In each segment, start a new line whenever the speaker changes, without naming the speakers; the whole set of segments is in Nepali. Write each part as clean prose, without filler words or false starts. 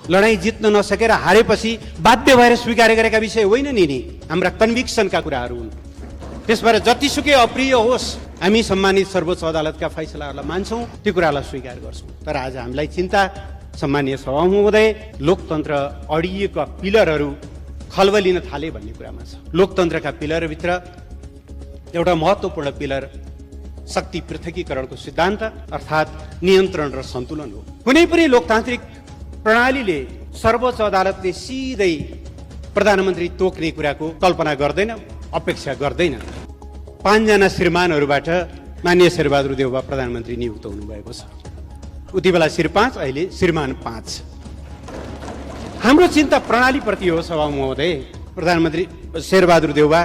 लडाईँ जित्न नसकेर हारेपछि बाध्य भएर स्वीकार गरेका विषय होइन नि हाम्रा कन्भिक्सनका कुराहरू हुन्। त्यसबाट जतिसुकै अप्रिय होस् हामी सम्मानित सर्वोच्च अदालतका फैसलाहरूलाई मान्छौँ, त्यो कुरालाई स्वीकार गर्छौँ। तर आज हामीलाई चिन्ता सम्मानीय सभामुख महोदय लोकतन्त्र अडिएका पिलरहरू खल्बलिन थाले भन्ने कुरामा छ। लोकतन्त्रका पिलरभित्र एउटा महत्त्वपूर्ण पिलर शक्ति पृथकीकरणको सिद्धान्त अर्थात् नियन्त्रण र सन्तुलन हो। कुनै पनि लोकतान्त्रिक प्रणालीले सर्वोच्च अदालतले सिधै प्रधानमन्त्री तोक्ने कुराको कल्पना गर्दैन, अपेक्षा गर्दैन। 5 जना श्रीमानहरूबाट माननीय शेरबहादुर देउवा प्रधानमन्त्री नियुक्त हुनुभएको छ। उति बेला श्री 5, अहिले श्रीमान 5। हाम्रो चिन्ता प्रणालीप्रति हो सभामुख महोदय। प्रधानमन्त्री शेरबहादुर देउवा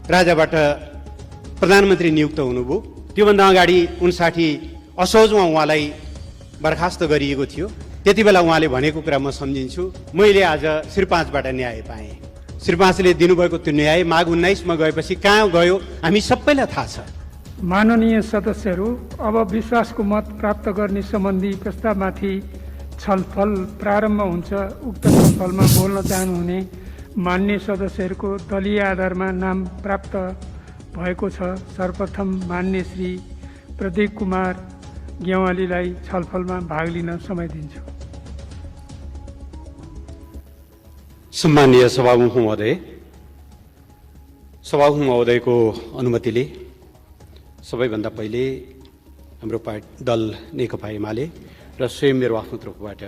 राजाबाट प्रधानमन्त्री नियुक्त हुनुभयो। त्योभन्दा अगाडि 59 असोजमा उहाँलाई बर्खास्त गरिएको थियो। त्यति बेला उहाँले भनेको कुरा म सम्झिन्छु। मैले आज श्री 5बाट न्याय पाएँ। श्री 5ले दिनुभएको त्यो न्याय माघ 19मा गएपछि कहाँ गयो हामी सबैलाई थाहा छ।
माननीय सदस्यहरू, अब विश्वासको मत प्राप्त गर्ने सम्बन्धी प्रस्तावमाथि छलफल प्रारम्भ हुन्छ। उक्त छलफलमा बोल्न चाहनुहुने मान्य सदस्यहरूको दलीय आधारमा नाम प्राप्त भएको छ। सर्वप्रथम मान्य श्री प्रदीप कुमार गेवालीलाई छलफलमा भाग लिन समय दिन्छु।
सम्मानीय सभामुख महोदयको अनुमतिले सबैभन्दा पहिले हाम्रो पार्टी दल नेकपा एमाले र स्वयं मेरो आफ्नो तर्फबाट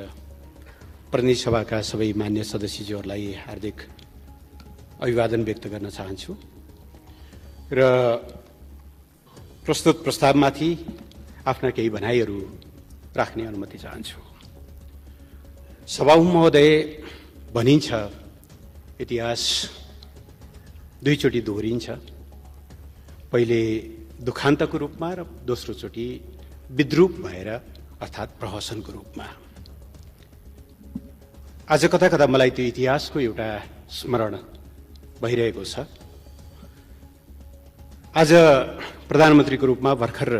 प्रतिनिधि सभाका सबै मान्य सदस्यज्यूहरूलाई हार्दिक अभिवादन व्यक्त गर्न चाहन्छु र प्रस्तुत प्रस्तावमाथि आफ्ना केही भनाइहरू राख्ने अनुमति चाहन्छु। सभामुख महोदय, भनिन्छ इतिहास दुईचोटि दोहोरिन्छ। पहिले दुखान्तको रूपमा र दोस्रो चोटि विद्रूप भएर अर्थात् प्रहसनको रूपमा। आज कता कता मलाई त्यो इतिहासको एउटा स्मरण भइरहेको छ। आज प्रधानमन्त्रीको रूपमा भर्खर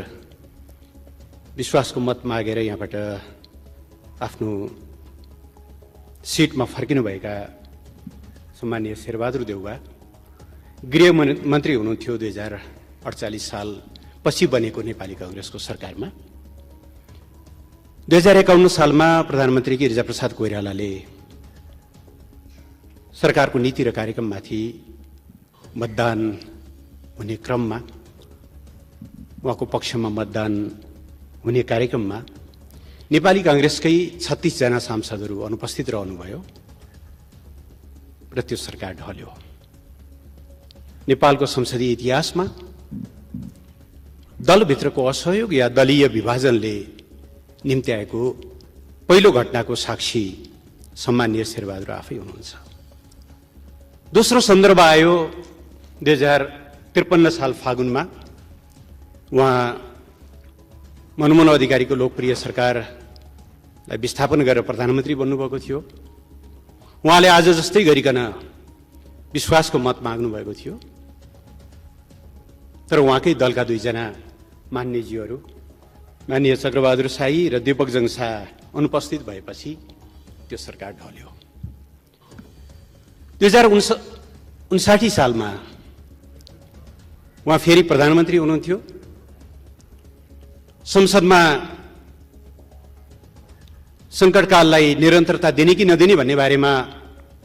विश्वासको मत मागेर यहाँबाट आफ्नो सिटमा फर्किनुभएका सम्मानीय शेरबहादुर देउवा गृहमन्त्री हुनुहुन्थ्यो 2048 साल पछि बनेको नेपाली कांग्रेसको सरकारमा। 2051 सालमा प्रधानमन्त्री गिरिजाप्रसाद कोइरालाले सरकारको नीति र कार्यक्रममाथि मतदान हुने क्रममा, उहाँको पक्षमा मतदान हुने कार्यक्रममा नेपाली कांग्रेसकै 36 जना सांसदहरू अनुपस्थित रहनुभयो र त्यो सरकार ढल्यो। नेपालको संसदीय इतिहासमा दलभित्रको असहयोग या दलीय विभाजनले निम्त्याएको पहिलो घटनाको साक्षी सम्मानीय शेरबहादुर आफै हुनुहुन्छ। दोस्रो सन्दर्भ आयो 2053 साल फागुनमा। उहाँ मनमोहन अधिकारीको लोकप्रिय सरकारलाई विस्थापन गरेर प्रधानमन्त्री बन्नुभएको थियो। उहाँले आज जस्तै गरिकन विश्वासको मत माग्नुभएको थियो, तर उहाँकै दलका 2 जना मान्यज्यूहरू माननीय चक्रबहादुर शाही र दीपकजङ शाह अनुपस्थित भएपछि त्यो सरकार ढल्यो। 2059 सालमा उहाँ फेरि प्रधानमन्त्री हुनुहुन्थ्यो। संसदमा सङ्कटकाललाई निरन्तरता दिने कि नदिने भन्ने बारेमा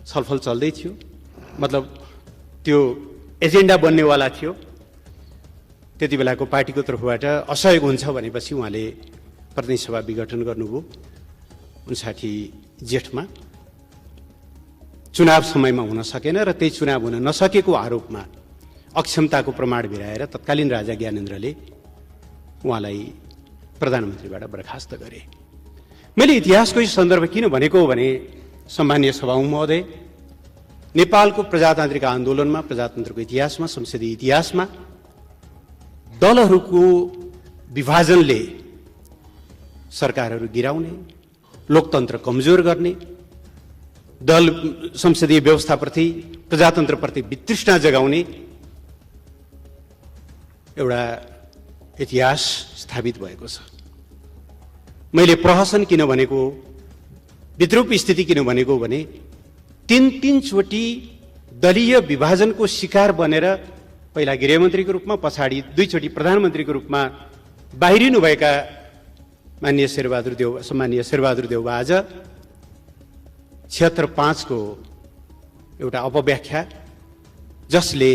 छलफल चल्दै थियो। मतलब त्यो एजेन्डा बन्नेवाला थियो। त्यति बेलाको पार्टीको तर्फबाट असहयोग हुन्छ भनेपछि उहाँले प्रतिनिधि सभा विघटन गर्नुभयो 59 जेठमा। चुनाव समयमा हुन सकेन र त्यही चुनाव हुन नसकेको आरोपमा अक्षमताको प्रमाण भिराएर तत्कालीन राजा ज्ञानेन्द्रले उहाँलाई प्रधानमन्त्रीबाट बर्खास्त गरे। मैले इतिहासको सन्दर्भ किन भनेको हो भने सम्मानीय सभामुख महोदय, नेपालको प्रजातान्त्रिक आन्दोलनमा, प्रजातन्त्रको इतिहासमा, संसदीय इतिहासमा दलहरूको विभाजनले सरकारहरू गिराउने, लोकतन्त्र कमजोर गर्ने, दल संसदीय व्यवस्थाप्रति, प्रजातन्त्रप्रति वितृष्णा जगाउने एउटा इतिहास स्थापित भएको छ। मैले प्रहसन किन भनेको, विद्रूप स्थिति किन भनेको भने तीन-तीनचोटि दलीय विभाजनको शिकार बनेर पहिला गृहमन्त्रीको रूपमा पछाडि दुईचोटि प्रधानमन्त्रीको रूपमा बाहिरिनुभएका सम्मान्य शेरबहादुर देउवा आज 76.5 को एउटा अपव्याख्या जसले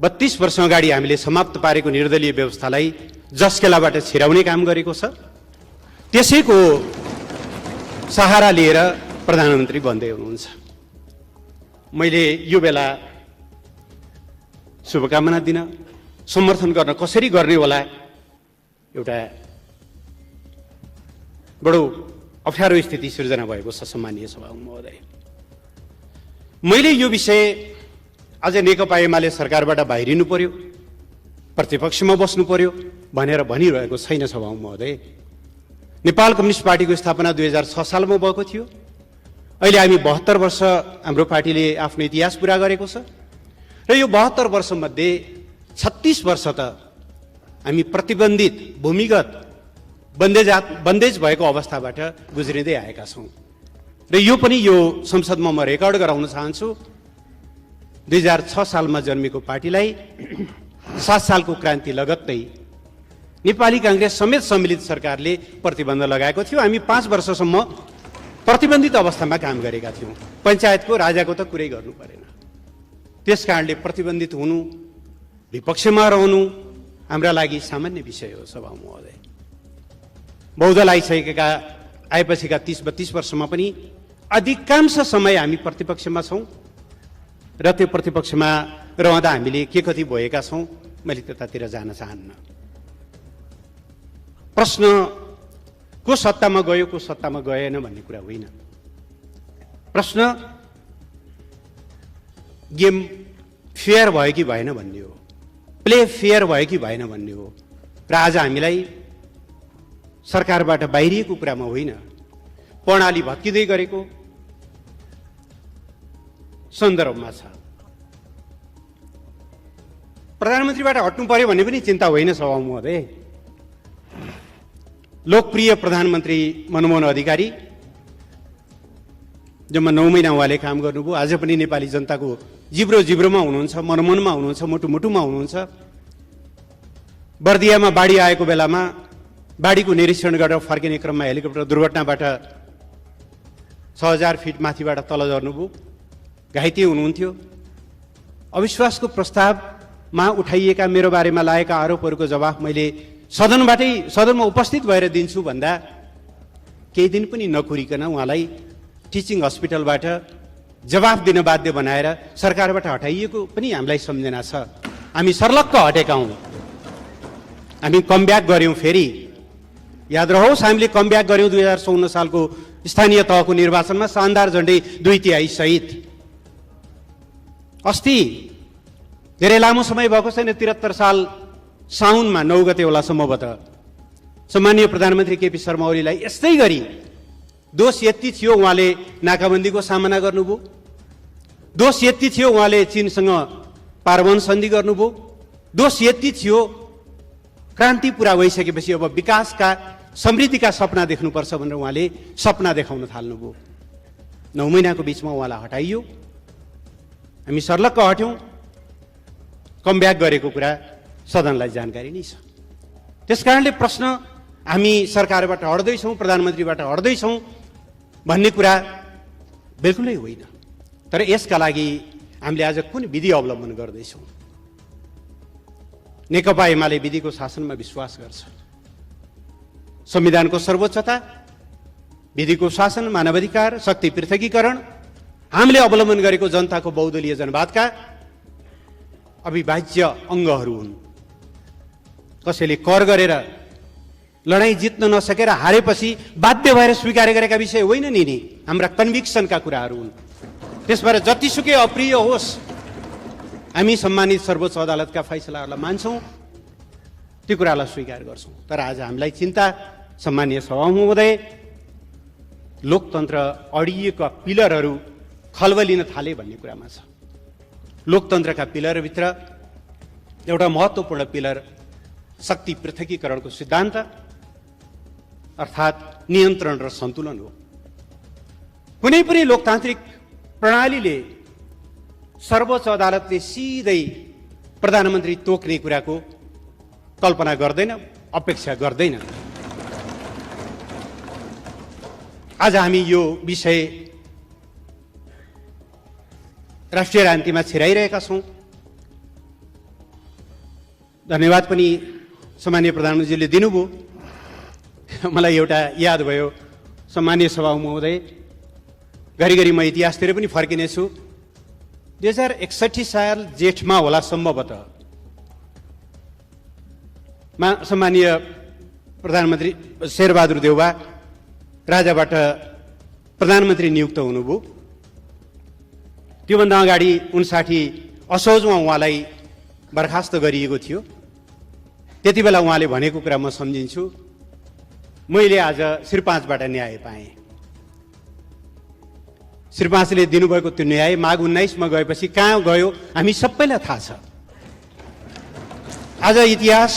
32 वर्ष अगाडि हामीले समाप्त पारेको निर्दलीय व्यवस्थालाई जसकेलाबाट छिराउने काम गरेको छ, त्यसैको सहारा लिएर प्रधानमन्त्री बन्दै हुनुहुन्छ। मैले यो बेला शुभकामना दिन, समर्थन गर्न कसरी गर्ने होला, एउटा बडो अप्ठ्यारो स्थिति सिर्जना भएको छ। सम्मानीय सभामुख महोदय, मैले यो विषय अझ नेकपा एमाले सरकारबाट बाहिरिनु पर्यो, प्रतिपक्षमा बस्नु पर्यो भनेर भनिरहेको छैन। सभामुख महोदय, नेपाल कम्युनिस्ट पार्टीको स्थापना 2006 सालमा भएको थियो। अहिले हामी 72 वर्ष हाम्रो पार्टीले आफ्नो इतिहास पूरा गरेको छ र यो 72 वर्षमध्ये 36 वर्ष त हामी प्रतिबन्धित भूमिगत बन्देज भएको अवस्थाबाट गुज्रिँदै आएका छौँ र यो पनि यो संसदमा म रेकर्ड गराउन चाहन्छु। 2006 सालमा जन्मेको पार्टीलाई 7 सालको क्रान्ति लगत्तै नेपाली कांग्रेस समेत सम्मिलित सरकारले प्रतिबन्ध लगाएको थियो। हामी 5 वर्षसम्म प्रतिबन्धित अवस्थामा काम गरेका थियौँ। पञ्चायतको राजाको त कुरै गर्नु परेन। त्यसकारणले प्रतिबन्धित हुनु, विपक्षमा रहनु हाम्रा लागि सामान्य विषय हो। सभामुख महोदय, बहुदल आएपछिका 30-32 वर्षमा पनि अधिकांश समय हामी प्रतिपक्षमा छौँ र त्यो प्रतिपक्षमा रहँदा हामीले के कति भएका छौँ मैले त्यतातिर जान चाहन्न। प्रश्न को सत्तामा गयो, को सत्तामा गएन भन्ने कुरा होइन। प्रश्न गेम फेयर भयो कि भएन भन्ने हो, प्ले फेयर भयो कि भएन भन्ने हो। र आज हामीलाई सरकारबाट बाहिरिएको कुरामा होइन, प्रणाली भत्किँदै गरेको सन्दर्भमा छ। प्रधानमन्त्रीबाट हट्नु पर्यो भन्ने पनि चिन्ता होइन। सभामुख महोदय, लोकप्रिय प्रधानमन्त्री मनमोहन अधिकारी जम्मा 9 महिना उहाँले काम गर्नुभयो। आज पनि नेपाली जनताको जिब्रोमा हुनुहुन्छ, मनमनमा हुनुहुन्छ, मुटुमा हुनुहुन्छ। बर्दियामा बाढी आएको बेलामा बाढीको निरीक्षण गरेर फर्किने क्रममा हेलिकप्टर दुर्घटनाबाट 6000 फिट माथिबाट तल झर्नुभयो, घाइते हुनुहुन्थ्यो। अविश्वासको प्रस्तावमा उठाइएका मेरो बारेमा लागेका आरोपहरूको जवाफ मैले सदनमा उपस्थित भएर दिन्छु भन्दा केही दिन पनि नकुरिकन उहाँलाई टिचिङ हस्पिटलबाट जवाफ दिन बाध्य बनाएर सरकारबाट हटाइएको पनि हामीलाई सम्झना छ। हामी सर्लक्क हटेका हौँ। हामी कमब्याक गर्यौँ। फेरि याद रहोस्, हामीले कमब्याक गर्यौँ 2054 सालको स्थानीय तहको निर्वाचनमा शानदार झण्डै 2/3 सहित। अस्ति धेरै लामो समय भएको छैन, 73 साल साउनमा 9 गते होला सम्भवतः सम्मानीय प्रधानमन्त्री केपी शर्मा ओलीलाई यस्तै गरी दोष यति थियो उहाँले नाकाबन्दीको सामना गर्नुभयो, दोष यति थियो उहाँले चीनसँग पारमाणु सन्धि गर्नुभयो, दोष यति थियो क्रान्ति पुरा भइसकेपछि अब विकासका समृद्धिका सपना देख्नुपर्छ भनेर उहाँले सपना देखाउन थाल्नुभयो। 9 महिनाको बिचमा उहाँलाई हटाइयो। हामी सर्लक्क हट्यौँ। कमब्याक गरेको कुरा सदनलाई जानकारी नै छ। त्यसकारणले प्रश्न हामी सरकारबाट हट्दैछौँ, प्रधानमन्त्रीबाट हट्दैछौँ भन्ने कुरा बिल्कुलै होइन। तर यसका लागि हामीले आज कुन विधि अवलम्बन गर्दैछौँ? नेकपा एमाले विधिको शासनमा विश्वास गर्छ। संविधानको सर्वोच्चता, विधिको शासन, मानवाधिकार, शक्ति पृथकीकरण हामीले अवलम्बन गरेको जनताको बहुदलीय जनवादका अविभाज्य अङ्गहरू हुन्। कसैले कर गरेर लडाईँ जित्न नसकेर हारेपछि बाध्य भएर स्वीकार गरेका विषय होइन नि, हाम्रा कन्भिक्सनका कुराहरू हुन्। त्यसबाट जतिसुकै अप्रिय होस्, हामी सम्मानित सर्वोच्च अदालतका फैसलाहरूलाई मान्छौँ, त्यो कुरालाई स्वीकार गर्छौँ। तर आज हामीलाई चिन्ता, सम्मानीय सभामुख महोदय, लोकतन्त्र अडिएका पिलरहरू खल्बलिन थाले भन्ने कुरामा छ। लोकतन्त्रका पिलरभित्र एउटा महत्त्वपूर्ण पिलर शक्ति पृथकीकरणको सिद्धान्त अर्थात् नियन्त्रण र सन्तुलन हो। कुनै पनि लोकतान्त्रिक प्रणालीले सर्वोच्च अदालतले सिधै प्रधानमन्त्री तोक्ने कुराको कल्पना गर्दैन, अपेक्षा गर्दैन। आज हामी यो विषय राष्ट्रिय राजनीतिमा छिराइरहेका छौँ। धन्यवाद पनि सम्माननीय प्रधानमन्त्रीले दिनुभयो। मलाई एउटा याद भयो, सम्माननीय सभामुख महोदय, घरिघरि म इतिहासतिर पनि फर्किनेछु। 2061 साल जेठमा होला सम्भवतः सम्माननीय प्रधानमन्त्री शेरबहादुर देउवा राजाबाट प्रधानमन्त्री नियुक्त हुनुभयो। त्योभन्दा अगाडि 59 असोजमा उहाँलाई बर्खास्त गरिएको थियो। त्यति बेला उहाँले भनेको कुरा म सम्झिन्छु, मैले आज श्री 5बाट न्याय पाएँ। श्री 5ले दिनुभएको त्यो न्याय माघ 19मा गएपछि कहाँ गयो हामी सबैलाई थाहा छ। आज इतिहास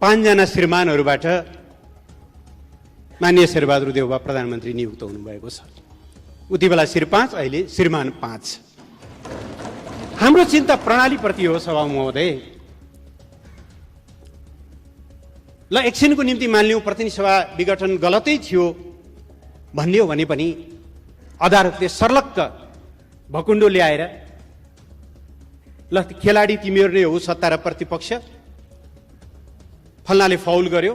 5 जना श्रीमानहरूबाट माननीय शेरबहादुर देउवा प्रधानमन्त्री नियुक्त हुनुभएको छ। उति बेला श्री 5, अहिले श्रीमान 5। हाम्रो चिन्ता प्रणालीप्रति हो सभामुख महोदय। ल एकछिनको निम्ति मानिलिउँ प्रतिनिधि सभा विघटन गलतै थियो भन्ने हो भने पनि अदालतले सर्लक्क भकुण्डो ल्याएर ल खेलाडी तिमीहरू नै हो, सत्ता र प्रतिपक्ष, फल्नाले फाउल गर्यो,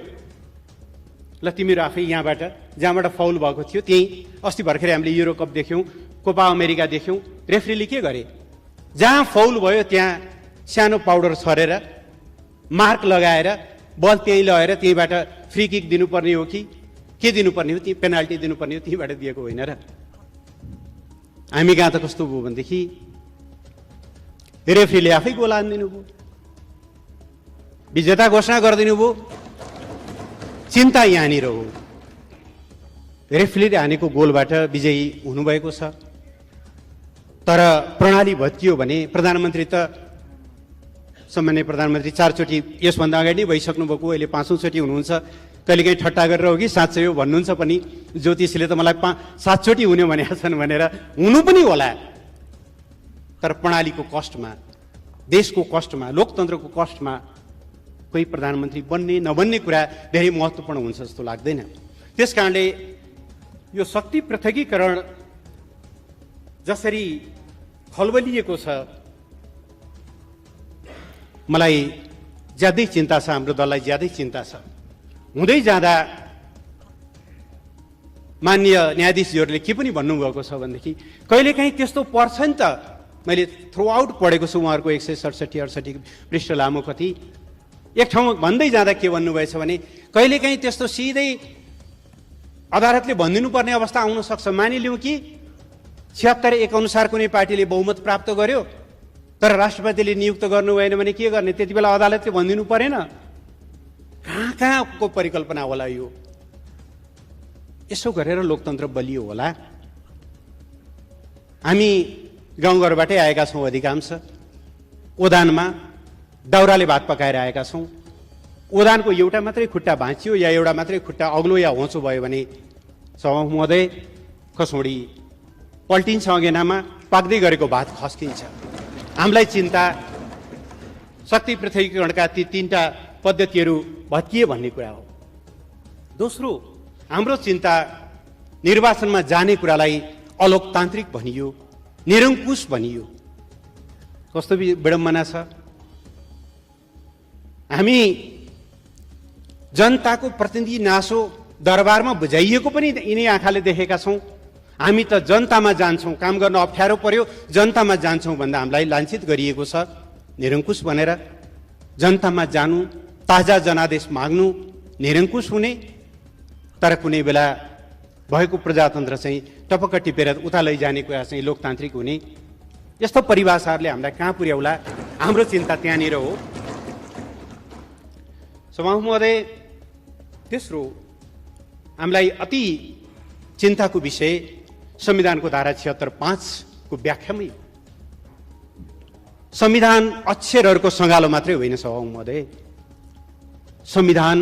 ल तिमीहरू आफै यहाँबाट जहाँबाट फाउल भएको थियो त्यही। अस्ति भर्खरै हामीले युरो कप देख्यौँ, कोपा अमेरिका देख्यौँ, रेफ्रीले के गरे, जहाँ फाउल भयो त्यहाँ सानो पाउडर छरेर मार्क लगाएर बल त्यहीँ लगेर त्यहीँबाट फ्री किक दिनुपर्ने हो कि के दिनुपर्ने हो, त्यही पेनाल्टी दिनुपर्ने हो, त्यहीँबाट दिएको होइन र। हामी कहाँ त कस्तो भयो भनेदेखि रेफ्रीले आफै गोल हानिदिनु भयो, विजेता घोषणा गरिदिनु भयो। चिन्ता यहाँनिर हो, रेफ्रीले हानेको गोलबाट विजयी हुनुभएको छ। तर प्रणाली भत्कियो भने प्रधानमन्त्री त सम्माननीय प्रधानमन्त्री 4 चोटि यसभन्दा अगाडि नै भइसक्नु भएको, अहिले 5औं चोटि हुनुहुन्छ। कहिलेकाहीँ ठट्टा गरेर हो कि साँच्चै हो भन्नुहुन्छ पनि। ज्योतिषीले त मलाई 7 चोटि हुने भनेका छन् भनेर हुनु पनि होला। तर प्रणालीको कष्टमा, देशको कष्टमा, लोकतन्त्रको कष्टमा कोही प्रधानमन्त्री बन्ने नबन्ने कुरा धेरै महत्त्वपूर्ण हुन्छ जस्तो लाग्दैन। त्यसकारणले यो शक्ति पृथकीकरण जसरी खलबलिएको छ, मलाई ज्यादै चिन्ता छ, हाम्रो दललाई ज्यादै चिन्ता छ। हुँदै जाँदा माननीय न्यायाधीशहरूले के पनि भन्नुभएको छ भनेदेखि कहिलेकाहीँ त्यस्तो पर्छ नि त। मैले थ्रु आउट पढेको छु उहाँहरूको 167-68 पृष्ठ लामो कति। एक ठाउँमा भन्दै जाँदा के भन्नुभएछ भने कहिलेकाहीँ त्यस्तो सिधै अदालतले भनिदिनु पर्ने अवस्था आउन सक्छ। मानिलिउँ कि 76-1 अनुसार कुनै पार्टीले बहुमत प्राप्त गर्यो, तर राष्ट्रपतिले नियुक्त गर्नु भएन भने के गर्ने? त्यति बेला अदालतले भनिदिनु परेन? कहाँको परिकल्पना होला यो? यसो गरेर लोकतन्त्र बलियो होला। हामी गाउँघरबाटै आएका छौँ, अधिकांश ओदानमा दाउराले भात पकाएर आएका छौँ। ओदानको एउटा मात्रै खुट्टा भाँचियो या एउटा मात्रै खुट्टा अग्लो या होचो भयो भने सभामुख महोदय कसौडी पल्टिन्छ, अगेनामा पाक्दै गरेको भात खस्किन्छ। हामीलाई चिन्ता शक्ति पृथकीकरणका ती 3टा पद्धतिहरू भत्किए भन्ने कुरा हो। दोस्रो, हाम्रो चिन्ता निर्वाचनमा जाने कुरालाई अलोकतान्त्रिक भनियो, निरङ्कुश भनियो। कस्तो विडम्बना छ। हामी जनताको प्रतिनिधि नासो दरबारमा बुझाइएको पनि यिनै आँखाले देखेका छौँ। हामी त जनतामा जान्छौँ, काम गर्न अप्ठ्यारो पर्यो जनतामा जान्छौँ भन्दा हामीलाई लाञ्छित गरिएको छ निरङ्कुश भनेर। जनतामा जानु, ताजा जनादेश माग्नु, निरङ्कुश हुने, तर कुनै बेला भएको प्रजातन्त्र चाहिँ टपक्क टिपेर उता लैजाने कुरा चाहिँ लोकतान्त्रिक हुने। यस्तो परिभाषाहरूले हामीलाई कहाँ पुर्याउला? हाम्रो चिन्ता त्यहाँनिर हो। सभामुख महोदय, तेस्रो हामीलाई अति चिन्ताको विषय संविधानको धारा 76(5) को व्याख्यामै हो। संविधान अक्षरहरूको सँगालो मात्रै होइन सभामुख महोदय, संविधान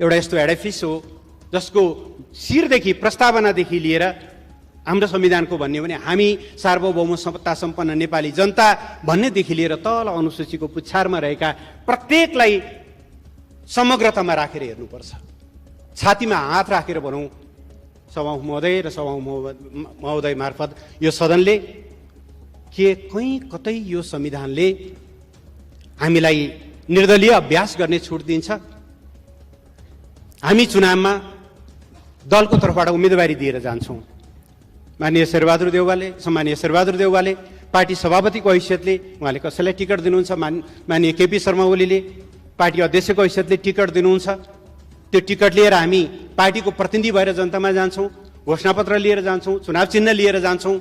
एउटा यस्तो एडिफिस हो जसको शिरदेखि प्रस्तावनादेखि लिएर हाम्रो संविधानको भन्ने भने हामी सार्वभौम सत्ता सम्पन्न नेपाली जनता भन्नेदेखि लिएर तल अनुसूचीको पुच्छारमा रहेका प्रत्येकलाई समग्रतामा राखेर हेर्नुपर्छ। छातीमा हात राखेर भनौँ सभामुख महोदय र सभामुख महोदय मार्फत यो सदनले के कहीँ कतै यो संविधानले हामीलाई निर्दलीय अभ्यास गर्ने छुट दिन्छ? हामी चुनावमा दलको तर्फबाट उम्मेदवारी दिएर जान्छौँ। माननीय शेरबहादुर देउवाले, सम्मानीय शेरबहादुर देउवाले पार्टी सभापतिको हैसियतले उहाँले कसैलाई टिकट दिनुहुन्छ, माननीय केपी शर्मा ओलीले पार्टी अध्यक्षको हैसियतले टिकट दिनुहुन्छ। त्यो टिकट लिएर हामी पार्टीको प्रतिनिधि भएर जनतामा जान्छौँ, घोषणापत्र लिएर जान्छौँ, चुनाव चिन्ह लिएर जान्छौँ।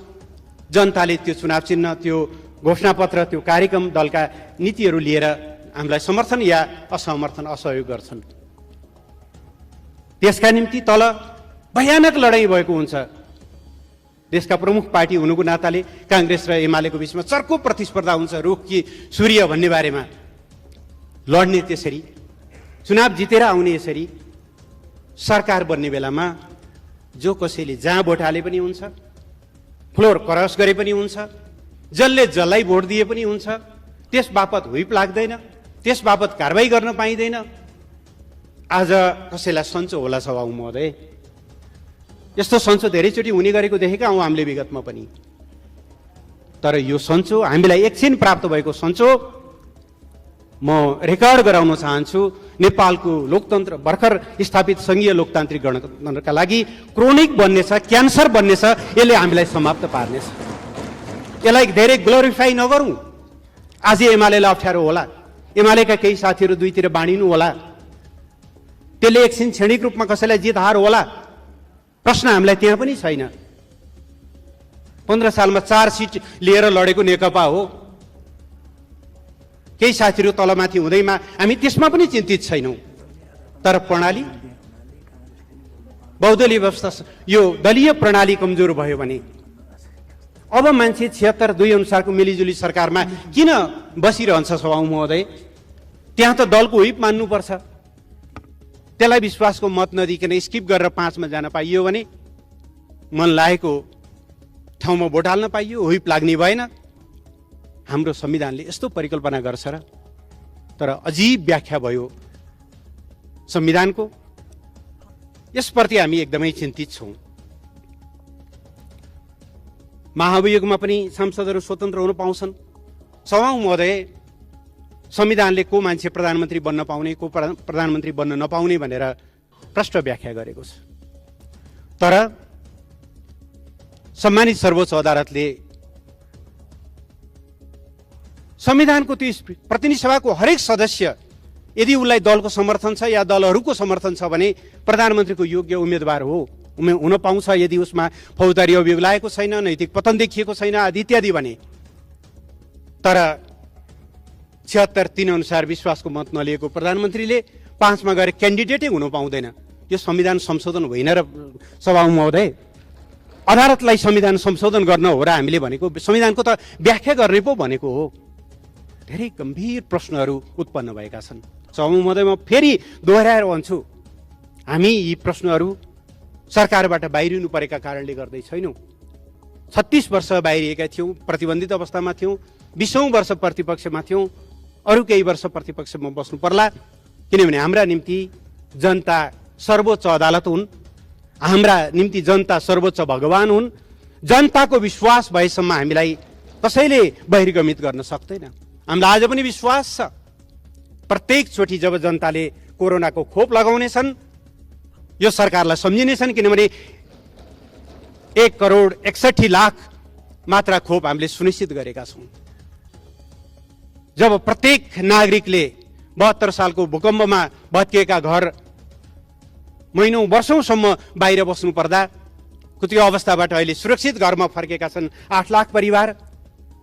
जनताले त्यो चुनाव चिन्ह, त्यो घोषणापत्र, त्यो कार्यक्रम, दलका नीतिहरू लिएर हामीलाई समर्थन या असमर्थन, असहयोग गर्छन्। त्यसका निम्ति तल भयानक लडाईँ भएको हुन्छ। देशका प्रमुख पार्टी हुनुको नाताले कांग्रेस र एमालेको बीचमा चर्को प्रतिस्पर्धा हुन्छ, रुख कि सूर्य भन्ने बारेमा। लड्ने त्यसरी, चुनाव जितेर आउने यसरी, सरकार बन्ने बेलामा जो कसैले जहाँ भोट हाले पनि हुन्छ, फ्लोर क्रस गरे पनि हुन्छ, जसले जसलाई भोट दिए पनि हुन्छ, त्यस बापत हुइप लाग्दैन, त्यस बापत कारबाही गर्न पाइँदैन। आज कसैलाई सन्चो होला सभामुख महोदय? यस्तो सन्चो धेरैचोटि हुने गरेको देखेका हौँ हामीले विगतमा पनि। तर यो सन्चो, हामीलाई एकछिन प्राप्त भएको सन्चो म रेकर्ड गराउन चाहन्छु। नेपालको लोकतन्त्र, भर्खर स्थापित सङ्घीय लोकतान्त्रिक गणतन्त्रका लागि क्रोनिक बन्नेछ, क्यान्सर बन्नेछ। यसले हामीलाई समाप्त पार्नेछ। यसलाई धेरै ग्लोरिफाई नगरौँ। आज एमालेलाई अप्ठ्यारो होला, एमालेका केही साथीहरू दुईतिर बाँडिनु होला, त्यसले एकछिन क्षणिक रूपमा कसैलाई जित हार होला। प्रश्न हामीलाई त्यहाँ पनि छैन। 15 सालमा 4 सिट लिएर लडेको नेकपा हो। केही साथीहरू तलमाथि हुँदैमा हामी त्यसमा पनि चिन्तित छैनौँ। तर प्रणाली, बहुदलीय व्यवस्था, यो दलीय प्रणाली कमजोर भयो भने अब मान्छे 76-2 अनुसारको मिलिजुली सरकारमा किन बसिरहन्छ सभामुख महोदय? त्यहाँ त दलको हुइप मान्नुपर्छ। त्यसलाई विश्वासको मत नदिकन स्किप गरेर 5 मा जान पाइयो भने, मन लागेको ठाउँमा भोट हाल्न पाइयो, हुइप लाग्ने भएन। हाम्रो संविधानले यस्तो परिकल्पना गर्छ र? तर अजीब व्याख्या भयो संविधानको। यसप्रति हामी एकदमै चिन्तित छौँ। महाभियोगमा पनि सांसदहरू स्वतन्त्र हुन पाउँछन्। सभामुख महोदय, संविधानले को मान्छे प्रधानमन्त्री बन्न पाउने, को प्रधानमन्त्री बन्न नपाउने भनेर प्रष्ट व्याख्या गरेको छ। तर सम्मानित सर्वोच्च अदालतले संविधानको त्यो प्रतिनिधि सभाको हरेक सदस्य यदि उसलाई दलको समर्थन छ या दलहरूको समर्थन छ भने प्रधानमन्त्रीको योग्य उम्मेदवार हो, हुन पाउँछ। यदि उसमा फौजदारी अभियोग लागेको छैन, नैतिक पतन देखिएको छैन आदि इत्यादि भने। तर 76-3 अनुसार विश्वासको मत नलिएको प्रधानमन्त्रीले 5 मा गएर क्यान्डिडेटै हुन पाउँदैन। यो संविधान संशोधन होइन र सभामुख महोदय? अदालतलाई संविधान संशोधन गर्न हो र हामीले भनेको? संविधानको त व्याख्या गर्ने पो भनेको हो। धेरै गम्भीर प्रश्नहरू उत्पन्न भएका छन्। सभामुख महोदय, म फेरि दोहोऱ्याएर भन्छु, हामी यी प्रश्नहरू सरकारबाट बाहिरिनु परेका कारणले गर्दै छैनौँ। 36 वर्ष बाहिरिएका थियौँ, प्रतिबन्धित अवस्थामा थियौँ, 20औं वर्ष प्रतिपक्षमा थियौँ, अरू केही वर्ष प्रतिपक्षमा बस्नु पर्ला। किनभने हाम्रा निम्ति जनता सर्वोच्च अदालत हुन्, हाम्रा निम्ति जनता सर्वोच्च भगवान हुन्। जनताको विश्वास भएसम्म हामीलाई कसैले बहिर्गमित गर्न सक्दैन। हामीलाई आज पनि विश्वास छ, प्रत्येक चोटि जब जनताले कोरोनाको खोप लगाउनेछन्, यो सरकारलाई सम्झिनेछन्। किनभने 1,61,00,000 मात्रा खोप हामीले सुनिश्चित गरेका छौँ। जब प्रत्येक नागरिकले 72 सालको भूकम्पमा भत्किएका घर महिनौं वर्षौंसम्म बाहिर बस्नु पर्दा त्यो अवस्थाबाट अहिले सुरक्षित घरमा फर्केका छन् 8 लाख परिवार।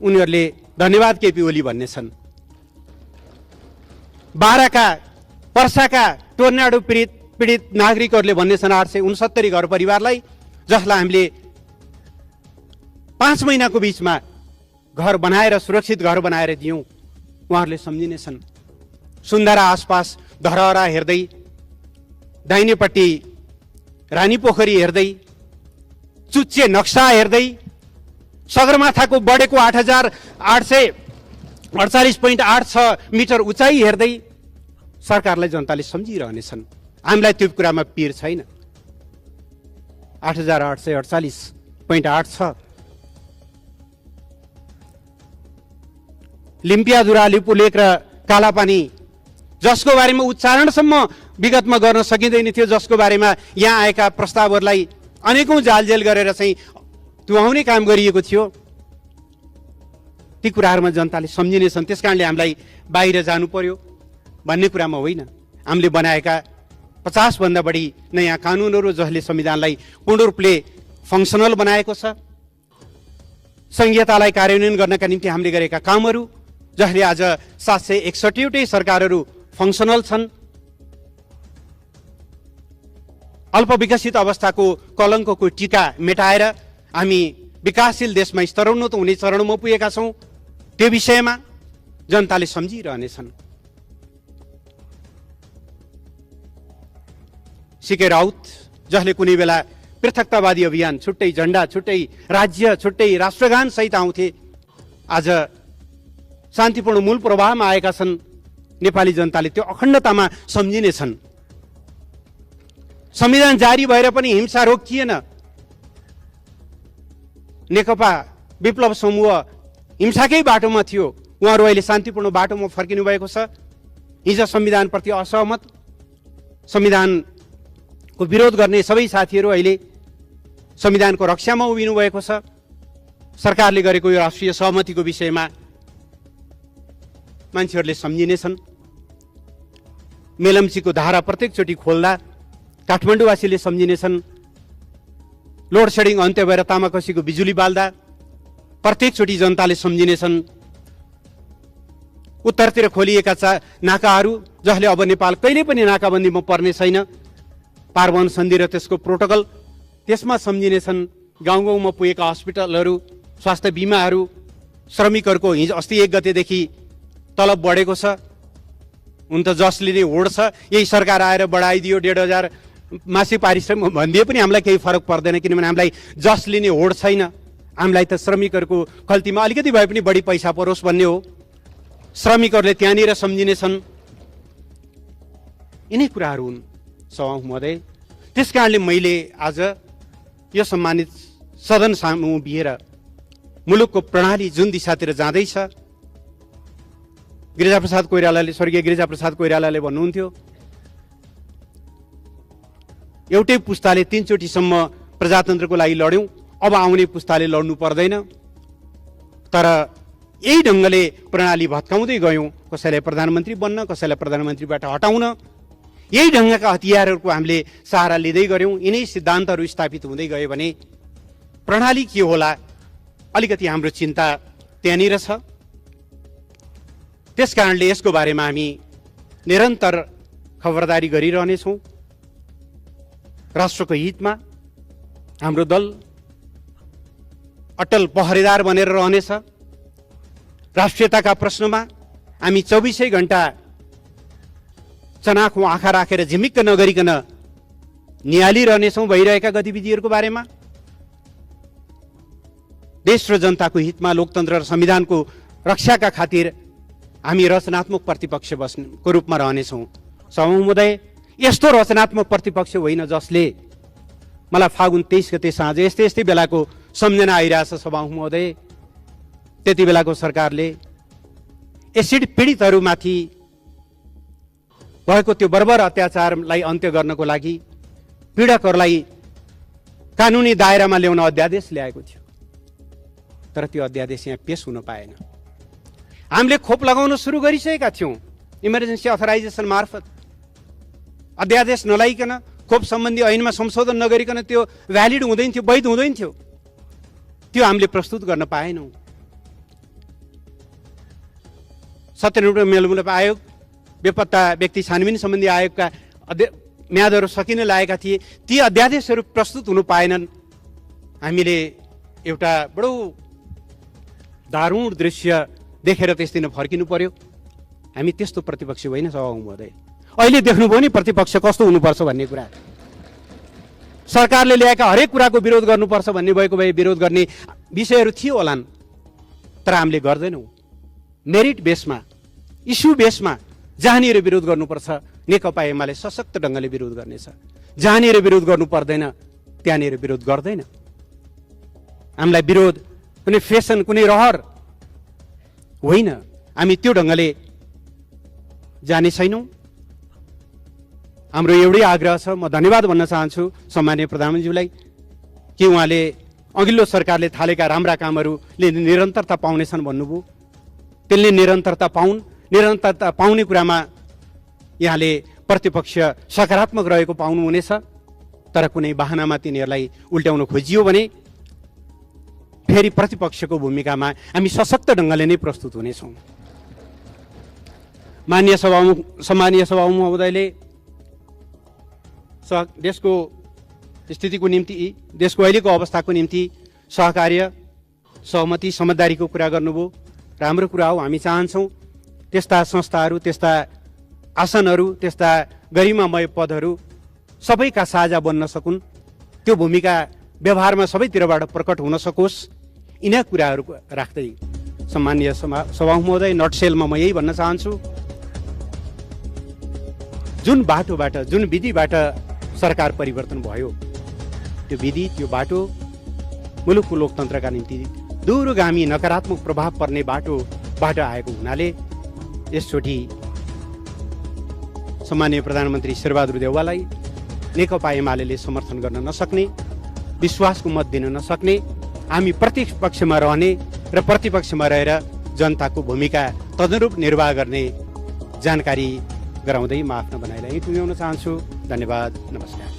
उनीहरूले धन्यवाद केपी ओली भन्ने छन्। बाराका, पर्साका टोर्नाडो पीडित नागरिकहरूले भन्ने छन् 869 घर परिवारलाई, जसलाई हामीले 5 महिनाको बीचमा घर बनाएर, सुरक्षित घर बनाएर दियौं। उहाँहरूले सम्झिनेछन्। सुन्दरा आसपास धरहरा हेर्दै, दाहिनेपट्टि रानी पोखरी हेर्दै, चुच्चे नक्सा हेर्दै, सगरमाथाको बढेको 8,848.86 मिटर उचाइ हेर्दै सरकारलाई जनताले सम्झिरहनेछन्। हामीलाई त्यो कुरामा पिर छैन। 8,848.86 लिम्पियाधुरा, लिपुलेक र कालापानी, जसको बारेमा उच्चारणसम्म विगतमा गर्न सकिँदैन थियो, जसको बारेमा यहाँ आएका प्रस्तावहरूलाई अनेकौं जालजेल गरेर चाहिँ तुहाउने काम गरिएको थियो, ती कुराहरूमा जनताले सम्झिनेछन्। त्यसकारणले हामीलाई बाहिर जानु पर्यो भन्ने कुरामा होइन। हामीले बनाएका 50 भन्दा बढी नयाँ कानुनहरू जसले संविधानलाई पूर्ण रूपले फङ्सनल बनाएको छ, संहितालाई कार्यान्वयन गर्नका निम्ति हामीले गरेका कामहरू जसले आज 761 सरकारहरू फङ्सनल छन्, अल्पविकसित अवस्थाको कलङ्कको टीका मेटाएर हामी विकासशील देशमा स्तरोन्नत हुने चरणमा पुगेका छौँ, त्यो विषयमा जनताले सम्झिरहनेछन्। सीके राउत जसले कुनै बेला पृथकतावादी अभियान, छुट्टै झण्डा, छुट्टै राज्य, छुट्टै राष्ट्रगान सहित आउँथे, आज शान्तिपूर्ण मूल प्रवाहमा आएका छन्। नेपाली जनताले त्यो अखण्डतामा सम्झिनेछन्। संविधान जारी भएर पनि हिंसा रोकिएन। नेकपा विप्लव समूह हिंसाकै बाटोमा थियो, उहाँहरू अहिले शान्तिपूर्ण बाटोमा फर्किनु भएको छ। हिजो संविधानप्रति असहमत, संविधानको विरोध गर्ने सबै साथीहरू अहिले संविधानको रक्षामा उभिनु भएको छ। सरकारले गरेको यो राष्ट्रिय सहमतिको विषयमा मान्छेहरूले सम्झिनेछन्। मेलम्चीको धारा प्रत्येकचोटि खोल्दा काठमाडौँवासीले सम्झिनेछन्। लोड सेडिङ अन्त्य भएर तामाकसीको बिजुली बाल्दा प्रत्येकचोटि जनताले सम्झिनेछन्। उत्तरतिर खोलिएका नाकाहरू जसले अब नेपाल कहिले पनि नाकाबन्दीमा पर्ने छैन, पारवन सन्धि र त्यसको प्रोटोकल, त्यसमा सम्झिनेछन्। गाउँ गाउँमा पुगेका हस्पिटलहरू, स्वास्थ्य बिमाहरू, श्रमिकहरूको हिजो अस्ति 1 गतेदेखि तलब बढेको छ। हुन त जसले नै होड छ, यही सरकार आएर बढाइदियो 1,500 मासिक पारिश्रमिक भनिदिए पनि हामीलाई केही फरक पर्दैन, किनभने हामीलाई जसले नै होड छैन। हामीलाई त श्रमिकहरूको खल्तीमा अलिकति भए पनि बढी पैसा परोस् भन्ने हो। श्रमिकहरूले त्यहाँनिर सम्झिनेछन्। यिनै कुराहरू हुन् सभामुख महोदय। त्यसकारणले मैले आज यो सम्मानित सदन सामु बिहेर मुलुकको प्रणाली जुन दिशातिर जाँदैछ, गिरिजाप्रसाद कोइरालाले, स्वर्गीय गिरिजाप्रसाद कोइरालाले भन्नुहुन्थ्यो, एउटै पुस्ताले 3 चोटिसम्म प्रजातन्त्रको लागि लड्यौं, अब आउने पुस्ताले लड्नु पर्दैन। तर यही ढङ्गले प्रणाली भत्काउँदै गयौं, कसैलाई प्रधानमन्त्री बन्न, कसैलाई प्रधानमन्त्रीबाट हटाउन, यही ढङ्गका हतियारहरूको हामीले सहारा लिँदै गयौं। यिनै सिद्धान्तहरू स्थापित हुँदै गयो भने प्रणाली के होला, अलिकति हाम्रो चिन्ता त्यहाँनिर छ। त्यसकारणले यसको बारेमा हामी निरन्तर खबरदारी गरिरहनेछौँ। राष्ट्रको हितमा हाम्रो दल अटल पहरेदार बनेर रहनेछ। राष्ट्रियताका प्रश्नमा हामी 24 घण्टा चनाखो आँखा राखेर झिमिक्क नगरिकन निहालिरहनेछौँ भइरहेका गतिविधिहरूको बारेमा। देश र जनताको हितमा, लोकतन्त्र र संविधानको रक्षाका खातिर हामी रचनात्मक प्रतिपक्ष बस्नुको रूपमा रहनेछौँ। सभामुख महोदय, यस्तो रचनात्मक प्रतिपक्ष होइन जसले, मलाई फागुन 23 गते साँझ यस्तै बेलाको सम्झना आइरहेछ सभामुख महोदय, त्यति बेलाको सरकारले एसिड पीडितहरूमाथि भएको त्यो बर्बर अत्याचारलाई अन्त्य गर्नको लागि पीडकहरूलाई कानुनी दायरामा ल्याउन अध्यादेश ल्याएको थियो। तर त्यो अध्यादेश यहाँ पेश हुन पाएन। हामीले खोप लगाउन सुरु गरिसकेका थियौँ इमर्जेन्सी अथराइजेसन मार्फत। अध्यादेश नलाइकन, खोप सम्बन्धी ऐनमा संशोधन नगरिकन त्यो भ्यालिड हुँदैन थियो, वैध हुँदैन थियो। त्यो हामीले प्रस्तुत गर्न पाएनौँ। सत्यनिष्ठ मेलमिलाप आयोग, बेपत्ता व्यक्ति छानबिन सम्बन्धी आयोगका म्यादहरू सकिन लागेका थिए, ती अध्यादेशहरू प्रस्तुत हुनु पाएनन्। हामीले एउटा बडो दारुण दृश्य देखेर त्यसदिन फर्किनु पर्यो। हामी त्यस्तो प्रतिपक्ष होइन सभामुख महोदय। अहिले देख्नुभयो नि प्रतिपक्ष कस्तो हुनुपर्छ भन्ने कुरा। सरकारले ल्याएका हरेक कुराको विरोध गर्नुपर्छ भन्ने भएको भए विरोध गर्ने विषयहरू थियो होलान्, तर हामीले गर्दैनौँ। मेरिट बेसमा, इस्यु बेसमा जहाँनिर विरोध गर्नुपर्छ नेकपा एमाले सशक्त ढङ्गले विरोध गर्नेछ, जहाँनिर विरोध गर्नु पर्दैन त्यहाँनिर विरोध गर्दैन। हामीलाई विरोध कुनै फेसन, कुनै रहर होइन, हामी त्यो ढङ्गले जाने छैनौँ। हाम्रो एउटै आग्रह छ, म धन्यवाद भन्न चाहन्छु सम्माननीय प्रधानमन्त्रीज्यूलाई कि उहाँले अघिल्लो सरकारले थालेका राम्रा कामहरूले निरन्तरता पाउनेछन् भन्नुभयो। त्यसले निरन्तरता पाउने कुरामा यहाँले प्रतिपक्ष सकारात्मक रहेको पाउनुहुनेछ, तर कुनै बहानामा तिनीहरूलाई उल्ट्याउन खोजियो भने फेरि प्रतिपक्षको भूमिकामा हामी सशक्त ढङ्गले नै प्रस्तुत हुनेछौँ। सम्मानीय सभामुख महोदयले देशको स्थितिको निम्ति, देशको अहिलेको अवस्थाको निम्ति सहकार्य, सहमति, समझदारीको कुरा गर्नुभयो। राम्रो कुरा हो। हामी चाहन्छौँ त्यस्ता संस्थाहरू, त्यस्ता आसनहरू, त्यस्ता गरिमामय पदहरू सबैका साझा बन्न सकुन्, त्यो भूमिका व्यवहारमा सबैतिरबाट प्रकट हुन सकोस्। यिनै कुराहरू राख्दै सम्मानीय सभामुख महोदय, नटसेलमा म यही भन्न चाहन्छु, जुन बाटोबाट, जुन विधिबाट सरकार परिवर्तन भयो, त्यो विधि, त्यो बाटो मुलुकको लोकतन्त्रका निम्ति दूरगामी नकारात्मक प्रभाव पर्ने बाटोबाट आएको हुनाले यसचोटि सम्माननीय प्रधानमन्त्री शेरबहादुर देउवालाई नेकपा एमाले समर्थन गर्न नसक्ने, विश्वासको मत दिन नसक्ने, हामी प्रतिपक्षमा रहने र प्रतिपक्षमा रहेर जनताको भूमिका तदनुरूप निर्वाह गर्ने जानकारी गराउँदै म आफ्नो भनाइलाई टुङ्ग्याउन चाहन्छु। धन्यवाद, नमस्कार।